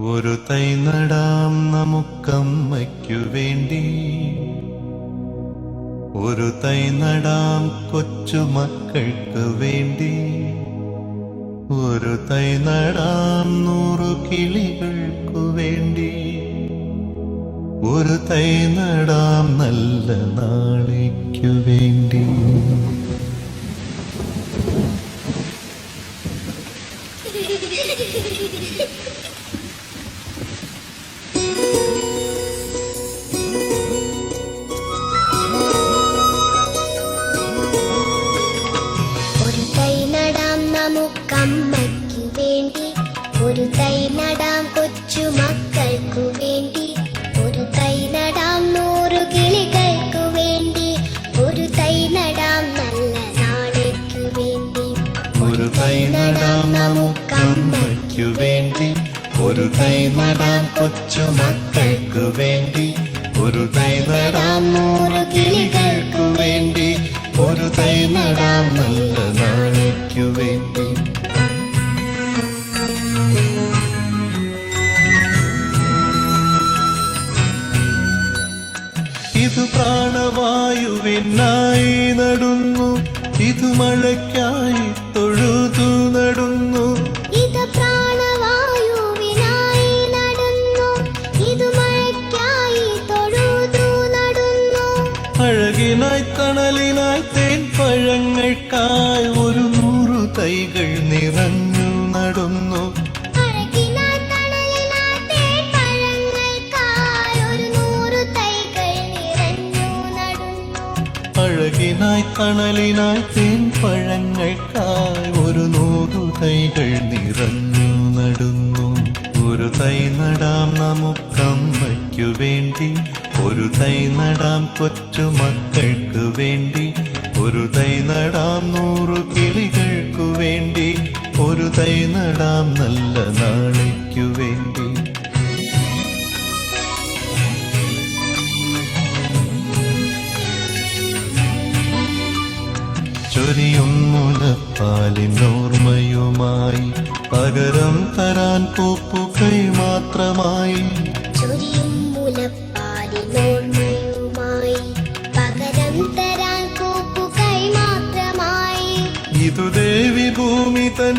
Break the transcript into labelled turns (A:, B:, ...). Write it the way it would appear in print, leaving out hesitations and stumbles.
A: ഒരു തൈ നടാം നമുക്കമ്മയ്ക്കു വേണ്ടി, ഒരു തൈ നടാം കൊച്ചുമക്കൾക്ക് വേണ്ടി, ഒരു തൈ നടാം 100 കിളികൾക്കു വേണ്ടി, ഒരു തൈ നടാം നല്ല നാളേക്കു വേണ്ടി.
B: നമുക്കമ്മയ്ക്കു വേണ്ടി, ഒരു തൈ നടാം കൊച്ചുമക്കൾക്കു വേണ്ടി, ഒരു തൈ നടാം 100 കിളികൾക്കു വേണ്ടി, ഒരു തൈ നടാം നല്ല നാളേക്കു വേണ്ടി.
A: ഒരു തൈ നടാം നമുക്കമ്മയ്ക്കു വേണ്ടി, ഒരു തൈ നടാം കൊച്ചുമക്കൾക്കു വേണ്ടി, ഒരു തൈ നടാം 100 കിളികൾക്കു വേണ്ടി, ഒരു തൈ നടാം നല്ല നാളേക്കു വേണ്ടി. ഇത് പ്രാണവായുവിനായി നടുന്നു, ഇത് മഴയ്ക്കായി തൊഴുതു നടുന്നു,
B: ഇത് പ്രാണവായുവിനായി നടുന്നു, ഇത് മഴയ്ക്കായി തൊഴുതു നടുന്നു.
A: അഴകിനായി തണലിനായി തേൻ പഴങ്ങൾക്കായി 100 തൈകൾ നിറഞ്ഞു നടുന്നു, അഴകിനായി തണലിനായി തേൻ പഴങ്ങൾക്കായി 100 തൈകൾ നിറഞ്ഞു നടുന്നു. ഒരു തൈ നടാം നമുക്കമ്മയ്ക്കു വേണ്ടി, ഒരു തൈ നടാം കൊച്ചുമക്കൾക്ക് വേണ്ടി, ഒരു തൈ നടാം 100 കിളികൾക്കു വേണ്ടി, ഒരു തൈ നടാം നല്ല നാളേക്കു വേണ്ടി. ചൊരിയും മുലപ്പാലിനോർമ്മയുമായി പകരം തരാൻ പൂപ്പുകൈ മാത്രമായി,
B: ചൊരിയും മുലപ്പാലിനോർമ്മയുമായി പകരം തരാൻ പൂപ്പുകൈ മാത്രമായി.
A: ഇതു ദേവി ഭൂമി തൻ